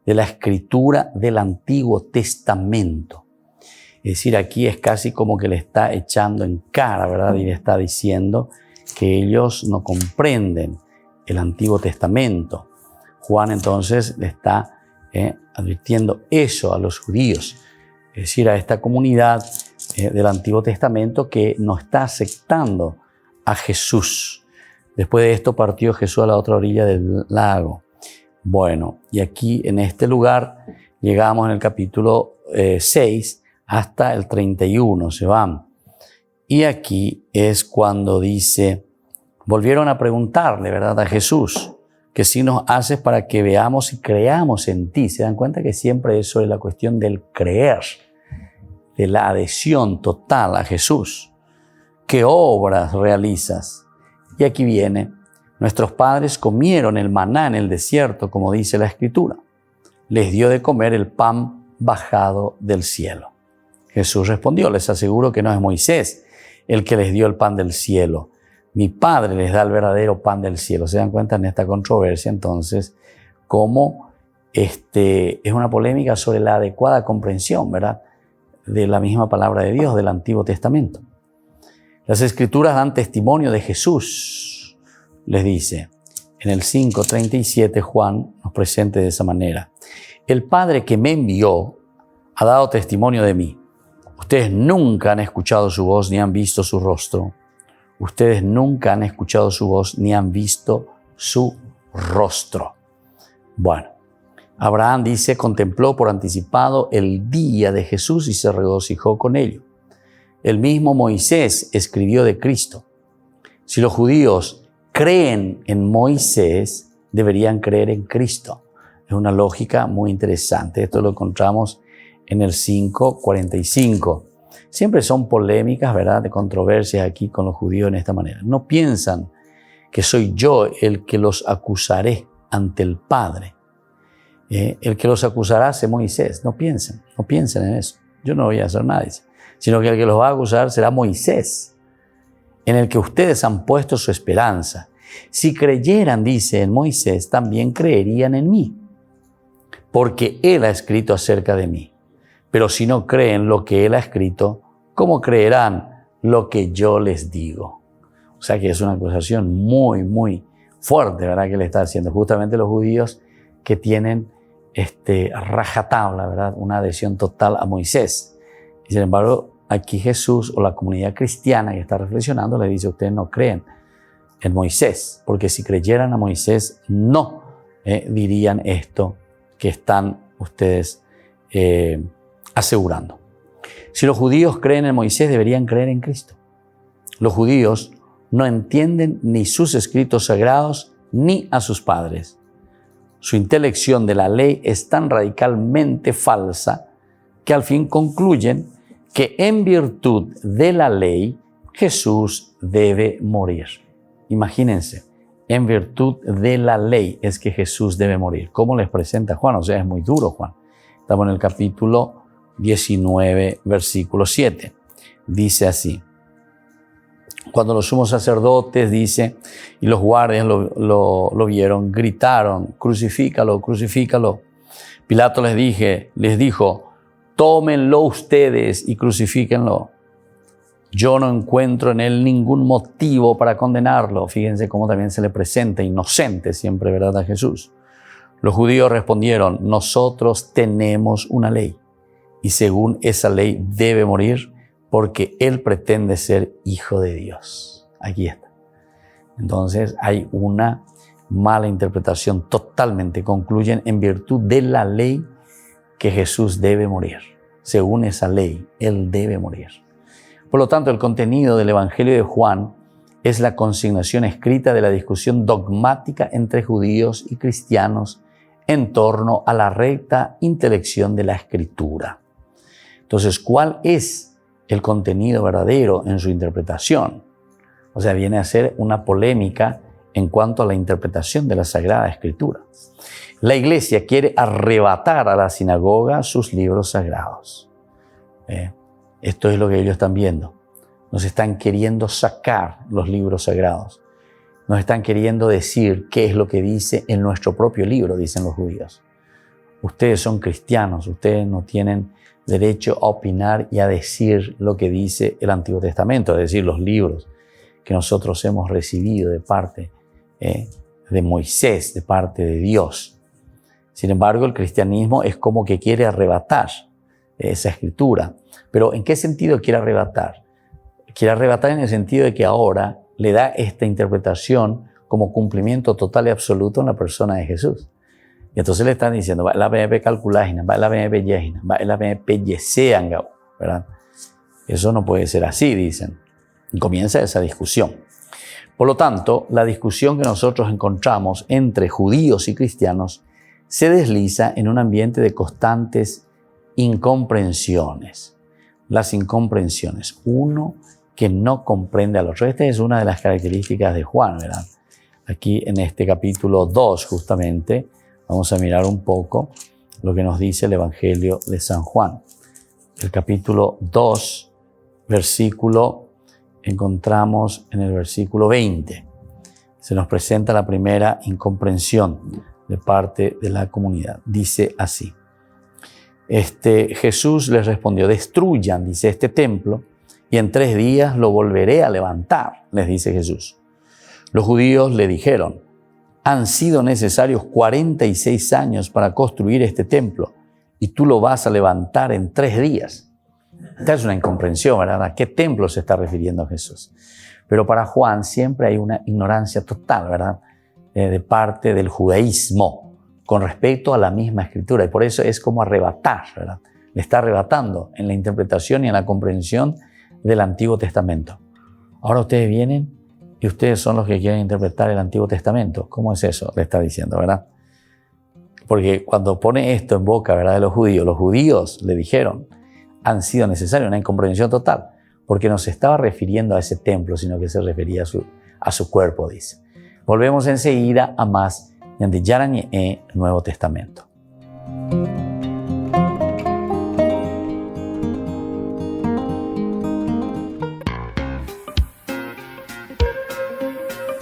de la escritura del Antiguo Testamento. Es decir, aquí es casi como que le está echando en cara, ¿verdad? Y le está diciendo que ellos no comprenden el Antiguo Testamento. Juan entonces le está advirtiendo eso a los judíos, es decir, a esta comunidad del Antiguo Testamento que no está aceptando a Jesús. Después de esto partió Jesús a la otra orilla del lago. Bueno, y aquí en este lugar llegamos en el capítulo 6 hasta el 31, se van. Y aquí es cuando dice, volvieron a preguntarle, ¿verdad?, a Jesús, ¿qué signos haces para que veamos y creamos en ti? Se dan cuenta que siempre eso es la cuestión del creer, de la adhesión total a Jesús. ¿Qué obras realizas? Y aquí viene, nuestros padres comieron el maná en el desierto, como dice la Escritura. Les dio de comer el pan bajado del cielo. Jesús respondió, les aseguro que no es Moisés el que les dio el pan del cielo. Mi Padre les da el verdadero pan del cielo. Se dan cuenta en esta controversia, entonces, cómo es una polémica sobre la adecuada comprensión, ¿verdad?, de la misma palabra de Dios del Antiguo Testamento. Las Escrituras dan testimonio de Jesús, les dice. En el 5:37 Juan nos presenta de esa manera. El Padre que me envió ha dado testimonio de mí. Ustedes nunca han escuchado su voz ni han visto su rostro. Ustedes nunca han escuchado su voz ni han visto su rostro. Bueno, Abraham dice, contempló por anticipado el día de Jesús y se regocijó con ello. El mismo Moisés escribió de Cristo. Si los judíos creen en Moisés, deberían creer en Cristo. Es una lógica muy interesante. Esto lo encontramos en el 5:45. Siempre son polémicas, ¿verdad?, de controversias aquí con los judíos en esta manera. No piensan que soy yo el que los acusaré ante el Padre. El que los acusará es Moisés. No piensen en eso. Yo no voy a hacer nada, dice. Sino que el que los va a acusar será Moisés, en el que ustedes han puesto su esperanza. Si creyeran, dice, en Moisés, también creerían en mí, porque él ha escrito acerca de mí. Pero si no creen lo que él ha escrito, ¿cómo creerán lo que yo les digo? O sea que es una acusación muy, muy fuerte, ¿verdad?, que le está haciendo justamente los judíos que tienen rajatabla, ¿verdad?, una adhesión total a Moisés. Y sin embargo, aquí Jesús o la comunidad cristiana que está reflexionando le dice, ustedes no creen en Moisés, porque si creyeran a Moisés no dirían esto que están ustedes asegurando. Si los judíos creen en Moisés, deberían creer en Cristo. Los judíos no entienden ni sus escritos sagrados ni a sus padres. Su intelección de la ley es tan radicalmente falsa que al fin concluyen que en virtud de la ley Jesús debe morir. Imagínense, en virtud de la ley es que Jesús debe morir. ¿Cómo les presenta Juan? O sea, es muy duro, Juan. Estamos en el capítulo 19, versículo 7. Dice así: cuando los sumos sacerdotes, dice, y los guardias lo vieron, gritaron: crucifícalo, crucifícalo. Pilato les dijo: tómenlo ustedes y crucifíquenlo. Yo no encuentro en él ningún motivo para condenarlo. Fíjense cómo también se le presenta inocente siempre, ¿verdad?, a Jesús. Los judíos respondieron: nosotros tenemos una ley, y según esa ley debe morir porque él pretende ser hijo de Dios. Aquí está. Entonces hay una mala interpretación totalmente. Concluyen en virtud de la ley que Jesús debe morir. Según esa ley, él debe morir. Por lo tanto, el contenido del Evangelio de Juan es la consignación escrita de la discusión dogmática entre judíos y cristianos en torno a la recta intelección de la Escritura. Entonces, ¿cuál es el contenido verdadero en su interpretación? O sea, viene a ser una polémica en cuanto a la interpretación de la Sagrada Escritura. La Iglesia quiere arrebatar a la sinagoga sus libros sagrados. Esto es lo que ellos están viendo. Nos están queriendo sacar los libros sagrados. Nos están queriendo decir qué es lo que dice en nuestro propio libro, dicen los judíos. Ustedes son cristianos, ustedes no tienen derecho a opinar y a decir lo que dice el Antiguo Testamento, es decir, los libros que nosotros hemos recibido de parte de Moisés, de parte de Dios. Sin embargo, el cristianismo es como que quiere arrebatar esa escritura. Pero ¿en qué sentido quiere arrebatar? Quiere arrebatar en el sentido de que ahora le da esta interpretación como cumplimiento total y absoluto en la persona de Jesús. Y entonces le están diciendo, ¿verdad? Eso no puede ser así, dicen. Y comienza esa discusión. Por lo tanto, la discusión que nosotros encontramos entre judíos y cristianos se desliza en un ambiente de constantes incomprensiones. Las incomprensiones. Uno que no comprende al otro. Esta es una de las características de Juan, ¿verdad? Aquí en este capítulo 2, justamente, vamos a mirar un poco lo que nos dice el Evangelio de San Juan. El capítulo 2, encontramos en el versículo 20. Se nos presenta la primera incomprensión de parte de la comunidad. Dice así. Jesús les respondió: destruyan, dice, este templo, y en 3 días lo volveré a levantar, les dice Jesús. Los judíos le dijeron: han sido necesarios 46 años para construir este templo, y tú lo vas a levantar en 3 días. Esta es una incomprensión, ¿verdad? ¿A qué templo se está refiriendo Jesús? Pero para Juan siempre hay una ignorancia total, ¿verdad? De parte del judaísmo con respecto a la misma escritura. Y por eso es como arrebatar, ¿verdad? Le está arrebatando en la interpretación y en la comprensión del Antiguo Testamento. Ahora ustedes vienen y ustedes son los que quieren interpretar el Antiguo Testamento. ¿Cómo es eso? Le está diciendo, ¿verdad? Porque cuando pone esto en boca, ¿verdad?, de los judíos le dijeron: han sido necesarios, una incomprensión total, porque no se estaba refiriendo a ese templo, sino que se refería a su cuerpo, dice. Volvemos enseguida a más de Yarañe, Nuevo Testamento.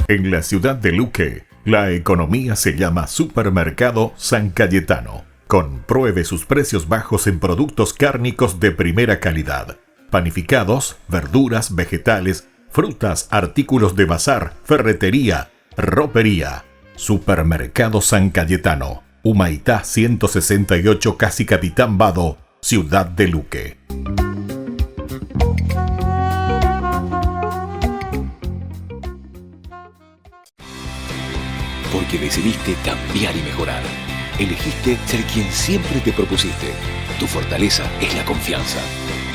En la ciudad de Luque, la economía se llama Supermercado San Cayetano. Compruebe sus precios bajos en productos cárnicos de primera calidad. Panificados, verduras, vegetales, frutas, artículos de bazar, ferretería, ropería. Supermercado San Cayetano, Humaitá 168, casi Capitán Vado, ciudad de Luque. Porque decidiste cambiar y mejorar. Elegiste ser quien siempre te propusiste. Tu fortaleza es la confianza.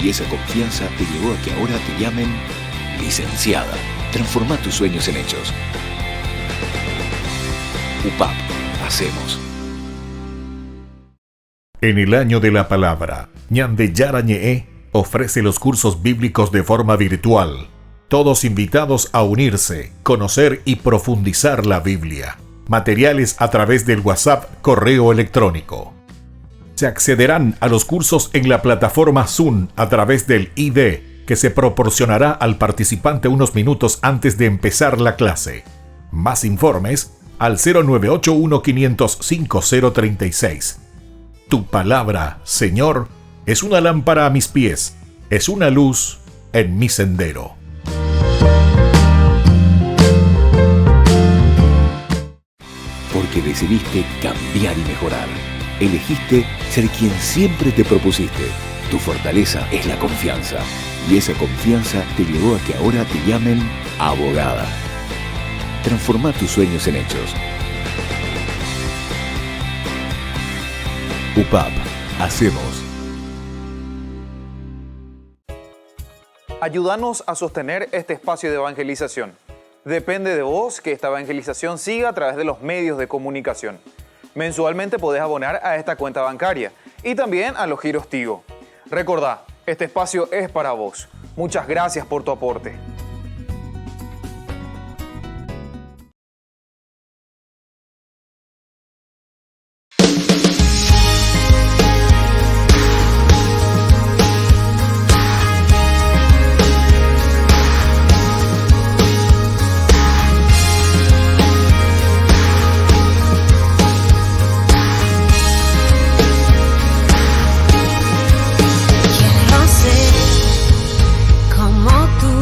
Y esa confianza te llevó a que ahora te llamen licenciada. Transforma tus sueños en hechos. UPAP. Hacemos. En el año de la palabra, Ñande Yarañe ofrece los cursos bíblicos de forma virtual. Todos invitados a unirse, conocer y profundizar la Biblia. Materiales a través del WhatsApp, correo electrónico. Se accederán a los cursos en la plataforma Zoom a través del ID, que se proporcionará al participante unos minutos antes de empezar la clase. Más informes al 0981-500-5036. Tu palabra, Señor, es una lámpara a mis pies, es una luz en mi sendero. Porque decidiste cambiar y mejorar. Elegiste ser quien siempre te propusiste. Tu fortaleza es la confianza. Y esa confianza te llevó a que ahora te llamen abogada. Transforma tus sueños en hechos. UPAP. Hacemos. Ayúdanos a sostener este espacio de evangelización. Depende de vos que esta evangelización siga a través de los medios de comunicación. Mensualmente podés abonar a esta cuenta bancaria y también a los giros Tigo. Recordá, este espacio es para vos. Muchas gracias por tu aporte. Quiero ser como tú.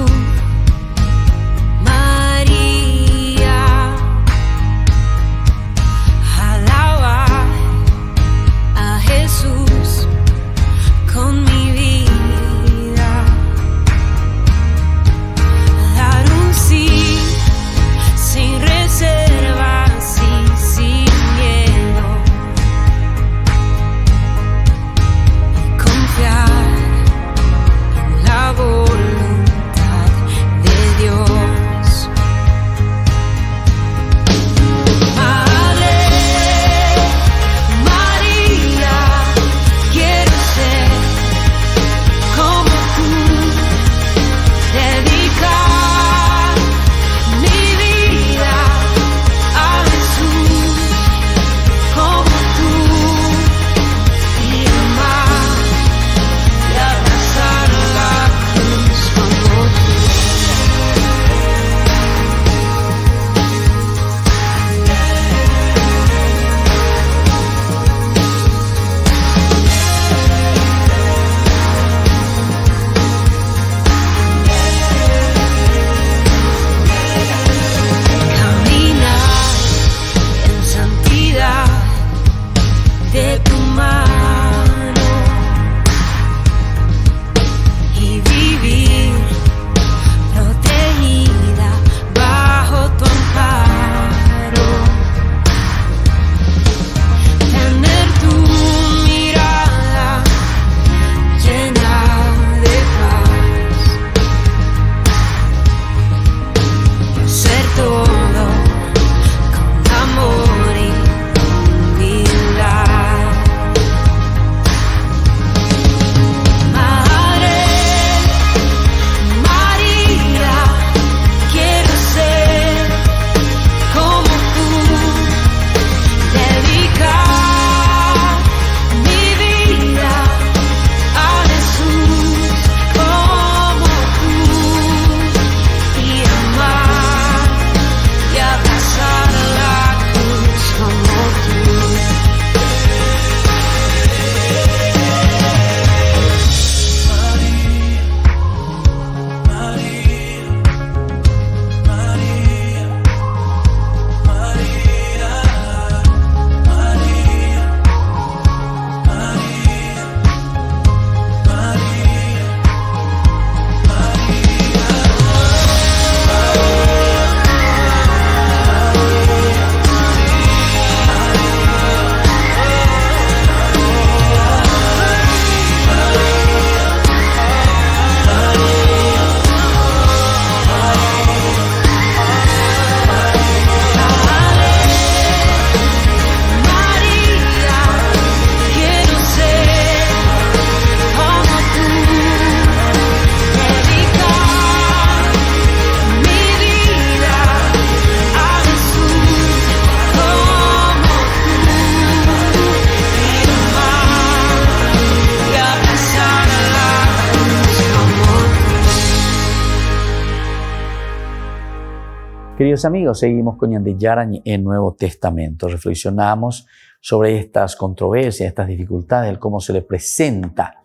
Queridos amigos, seguimos con Ñan de Yarañe en Nuevo Testamento. Reflexionamos sobre estas controversias, estas dificultades, cómo se le presenta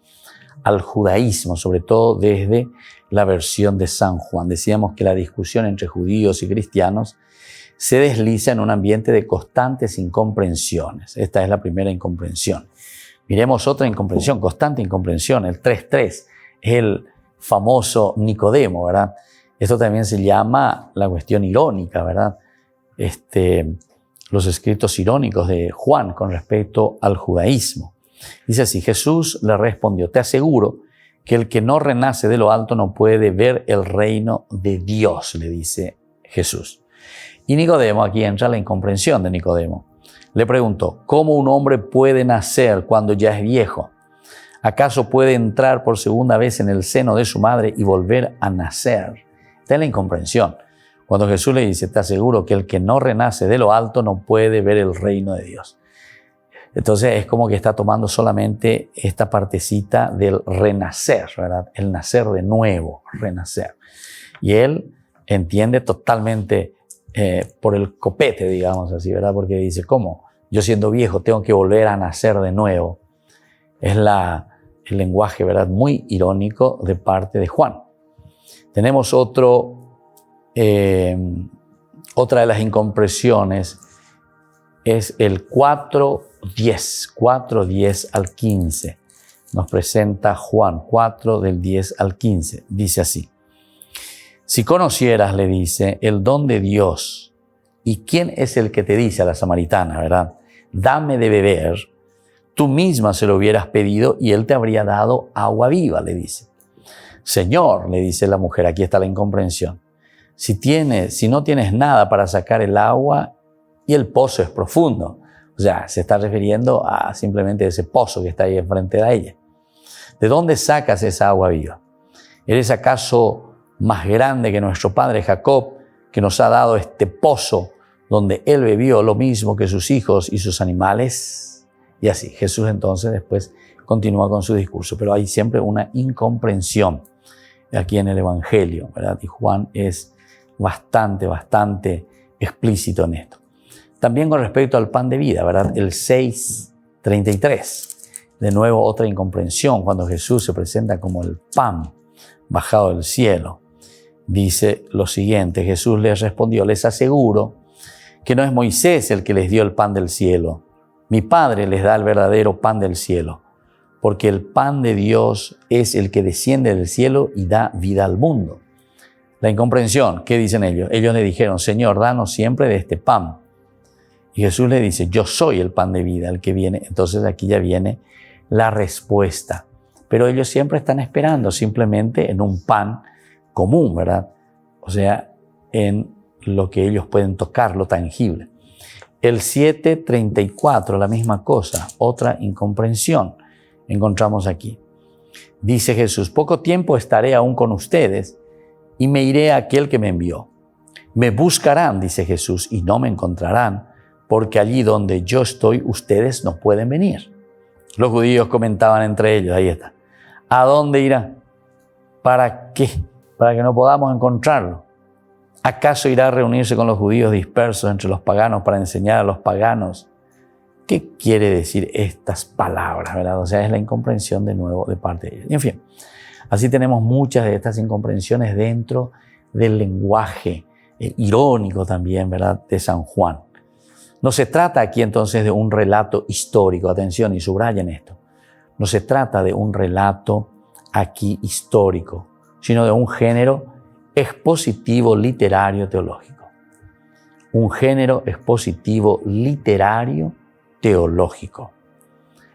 al judaísmo, sobre todo desde la versión de San Juan. Decíamos que la discusión entre judíos y cristianos se desliza en un ambiente de constantes incomprensiones. Esta es la primera incomprensión. Miremos otra incomprensión, constante incomprensión, el 3.3, el famoso Nicodemo, ¿verdad? Esto también se llama la cuestión irónica, ¿verdad? Los escritos irónicos de Juan con respecto al judaísmo. Dice así: Jesús le respondió, te aseguro que el que no renace de lo alto no puede ver el reino de Dios, le dice Jesús. Y Nicodemo, aquí entra la incomprensión de Nicodemo. Le preguntó, ¿cómo un hombre puede nacer cuando ya es viejo? ¿Acaso puede entrar por segunda vez en el seno de su madre y volver a nacer? Esta es la incomprensión. Cuando Jesús le dice, te aseguro que el que no renace de lo alto no puede ver el reino de Dios. Entonces es como que está tomando solamente esta partecita del renacer, ¿verdad? El nacer de nuevo, renacer. Y él entiende totalmente por el copete, digamos así, ¿verdad? Porque dice, ¿cómo? Yo siendo viejo tengo que volver a nacer de nuevo. Es el lenguaje, ¿verdad? Muy irónico de parte de Juan. Tenemos otra de las incomprensiones, es el 4:10 al 15. Nos presenta Juan 4 del 10 al 15. Dice así: si conocieras, le dice, el don de Dios, ¿y quién es el que te dice a la samaritana, verdad? Dame de beber, tú misma se lo hubieras pedido y él te habría dado agua viva, le dice. Señor, le dice la mujer, aquí está la incomprensión. Si no tienes nada para sacar el agua y el pozo es profundo. O sea, se está refiriendo a simplemente ese pozo que está ahí enfrente de ella. ¿De dónde sacas esa agua viva? ¿Eres acaso más grande que nuestro padre Jacob, que nos ha dado este pozo donde él bebió lo mismo que sus hijos y sus animales? Y así, Jesús entonces después continúa con su discurso, pero hay siempre una incomprensión aquí en el Evangelio, ¿verdad? Y Juan es bastante explícito en esto. También con respecto al pan de vida, ¿verdad? El 6:33. De nuevo otra incomprensión cuando Jesús se presenta como el pan bajado del cielo. Dice lo siguiente: Jesús les respondió, les aseguro que no es Moisés el que les dio el pan del cielo. Mi Padre les da el verdadero pan del cielo, porque el pan de Dios es el que desciende del cielo y da vida al mundo. La incomprensión, ¿qué dicen ellos? Ellos le dijeron, Señor, danos siempre de este pan. Y Jesús le dice, yo soy el pan de vida, el que viene. Entonces aquí ya viene la respuesta. Pero ellos siempre están esperando simplemente en un pan común, ¿verdad? O sea, en lo que ellos pueden tocar, lo tangible. El 7:34, la misma cosa, otra incomprensión encontramos aquí. Dice Jesús, poco tiempo estaré aún con ustedes y me iré a aquel que me envió. Me buscarán, dice Jesús, y no me encontrarán, porque allí donde yo estoy, ustedes no pueden venir. Los judíos comentaban entre ellos, ahí está, ¿a dónde irá? ¿Para qué? Para que no podamos encontrarlo. ¿Acaso irá a reunirse con los judíos dispersos entre los paganos para enseñar a los paganos? ¿Qué quiere decir estas palabras, verdad? O sea, es la incomprensión de nuevo de parte de ellos. Y en fin, así tenemos muchas de estas incomprensiones dentro del lenguaje irónico también, ¿verdad?, de San Juan. No se trata aquí entonces de un relato histórico, atención y subrayen esto. No se trata de un relato aquí histórico, sino de un género expositivo literario teológico. Un género expositivo literario teológico.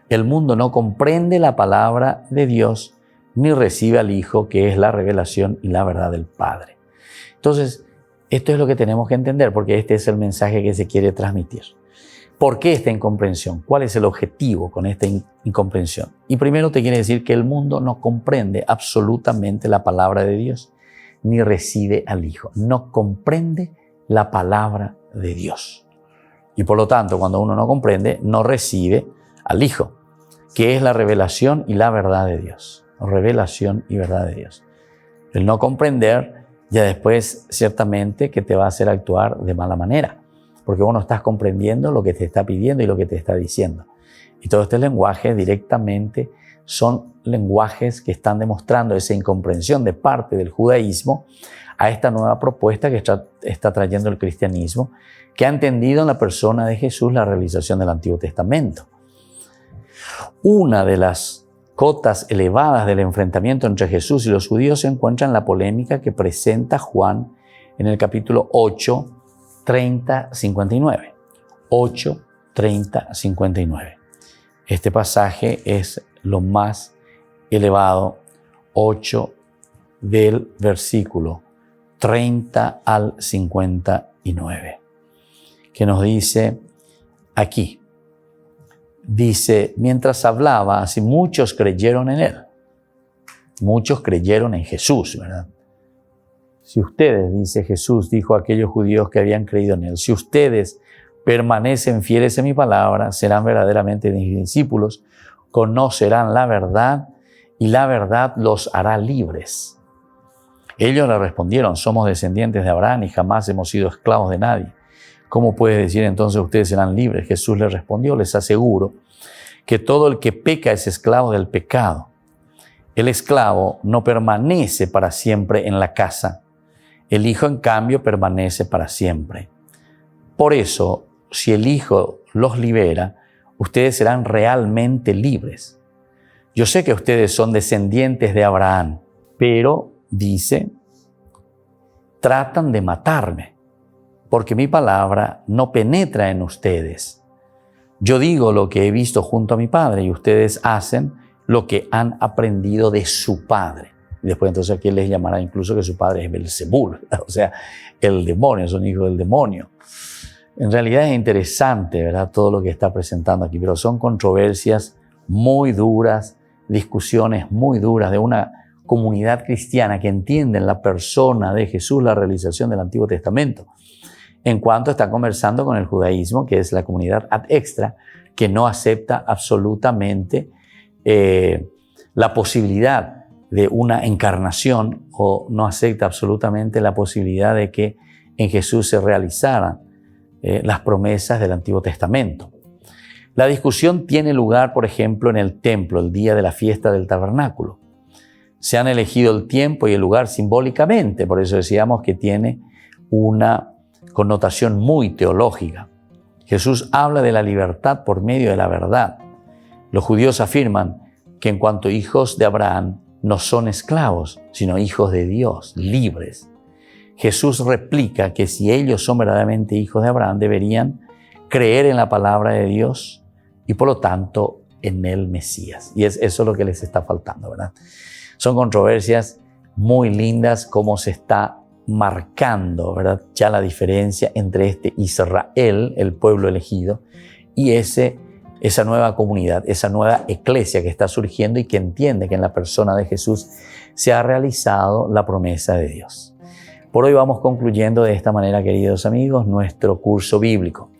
El mundo no comprende la palabra de Dios ni recibe al Hijo, que es la revelación y la verdad del Padre. Entonces, esto es lo que tenemos que entender, porque este es el mensaje que se quiere transmitir. ¿Por qué esta incomprensión? ¿Cuál es el objetivo con esta incomprensión? Y primero te quiere decir que el mundo no comprende absolutamente la palabra de Dios, ni recibe al Hijo. No comprende la palabra de Dios. Y por lo tanto, cuando uno no comprende, no recibe al Hijo, que es la revelación y la verdad de Dios. Revelación y verdad de Dios. El no comprender ya después ciertamente que te va a hacer actuar de mala manera, porque vos no estás comprendiendo lo que te está pidiendo y lo que te está diciendo. Y todo este lenguaje directamente son lenguajes que están demostrando esa incomprensión de parte del judaísmo a esta nueva propuesta que está trayendo el cristianismo, que ha entendido en la persona de Jesús la realización del Antiguo Testamento. Una de las cotas elevadas del enfrentamiento entre Jesús y los judíos se encuentra en la polémica que presenta Juan en el capítulo 8, 30, 59. 8, 30, 59. Este pasaje es lo más elevado, 8 del versículo 30 al 59, que nos dice aquí. Dice, mientras hablaba, así muchos creyeron en él. Muchos creyeron en Jesús, ¿verdad? Si ustedes, dice Jesús, dijo a aquellos judíos que habían creído en él, si ustedes permanecen fieles en mi palabra, serán verdaderamente mis discípulos, conocerán la verdad y la verdad los hará libres. Ellos le respondieron, somos descendientes de Abraham y jamás hemos sido esclavos de nadie. ¿Cómo puede decir entonces ustedes serán libres? Jesús les respondió, les aseguro que todo el que peca es esclavo del pecado. El esclavo no permanece para siempre en la casa. El Hijo, en cambio, permanece para siempre. Por eso, si el Hijo los libera, ustedes serán realmente libres. Yo sé que ustedes son descendientes de Abraham, pero, dice, tratan de matarme, porque mi palabra no penetra en ustedes. Yo digo lo que he visto junto a mi Padre y ustedes hacen lo que han aprendido de su padre. Y después entonces aquí les llamará incluso que su padre es Belzebul, o sea, el demonio, son hijos del demonio. En realidad es interesante, ¿verdad?, todo lo que está presentando aquí, pero son controversias muy duras, discusiones muy duras de una comunidad cristiana que entiende en la persona de Jesús la realización del Antiguo Testamento, en cuanto está conversando con el judaísmo, que es la comunidad ad extra, que no acepta absolutamente la posibilidad de una encarnación o no acepta absolutamente la posibilidad de que en Jesús se realizaran las promesas del Antiguo Testamento. La discusión tiene lugar, por ejemplo, en el templo, el día de la fiesta del tabernáculo. Se han elegido el tiempo y el lugar simbólicamente, por eso decíamos que tiene una connotación muy teológica. Jesús habla de la libertad por medio de la verdad. Los judíos afirman que en cuanto hijos de Abraham no son esclavos, sino hijos de Dios, libres. Jesús replica que si ellos son verdaderamente hijos de Abraham, deberían creer en la palabra de Dios y por lo tanto en el Mesías. Y es eso lo que les está faltando, ¿verdad? Son controversias muy lindas cómo se está marcando, ¿verdad?, ya la diferencia entre este Israel, el pueblo elegido, y esa nueva comunidad, esa nueva iglesia que está surgiendo y que entiende que en la persona de Jesús se ha realizado la promesa de Dios. Por hoy vamos concluyendo de esta manera, queridos amigos, nuestro curso bíblico.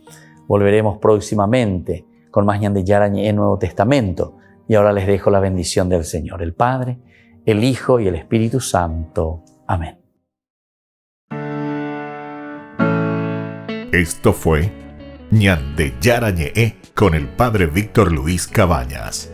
Volveremos próximamente con más Ñan de Yarañé en Nuevo Testamento. Y ahora les dejo la bendición del Señor, el Padre, el Hijo y el Espíritu Santo. Amén. Esto fue Ñan de Yarañé con el Padre Víctor Luis Cabañas.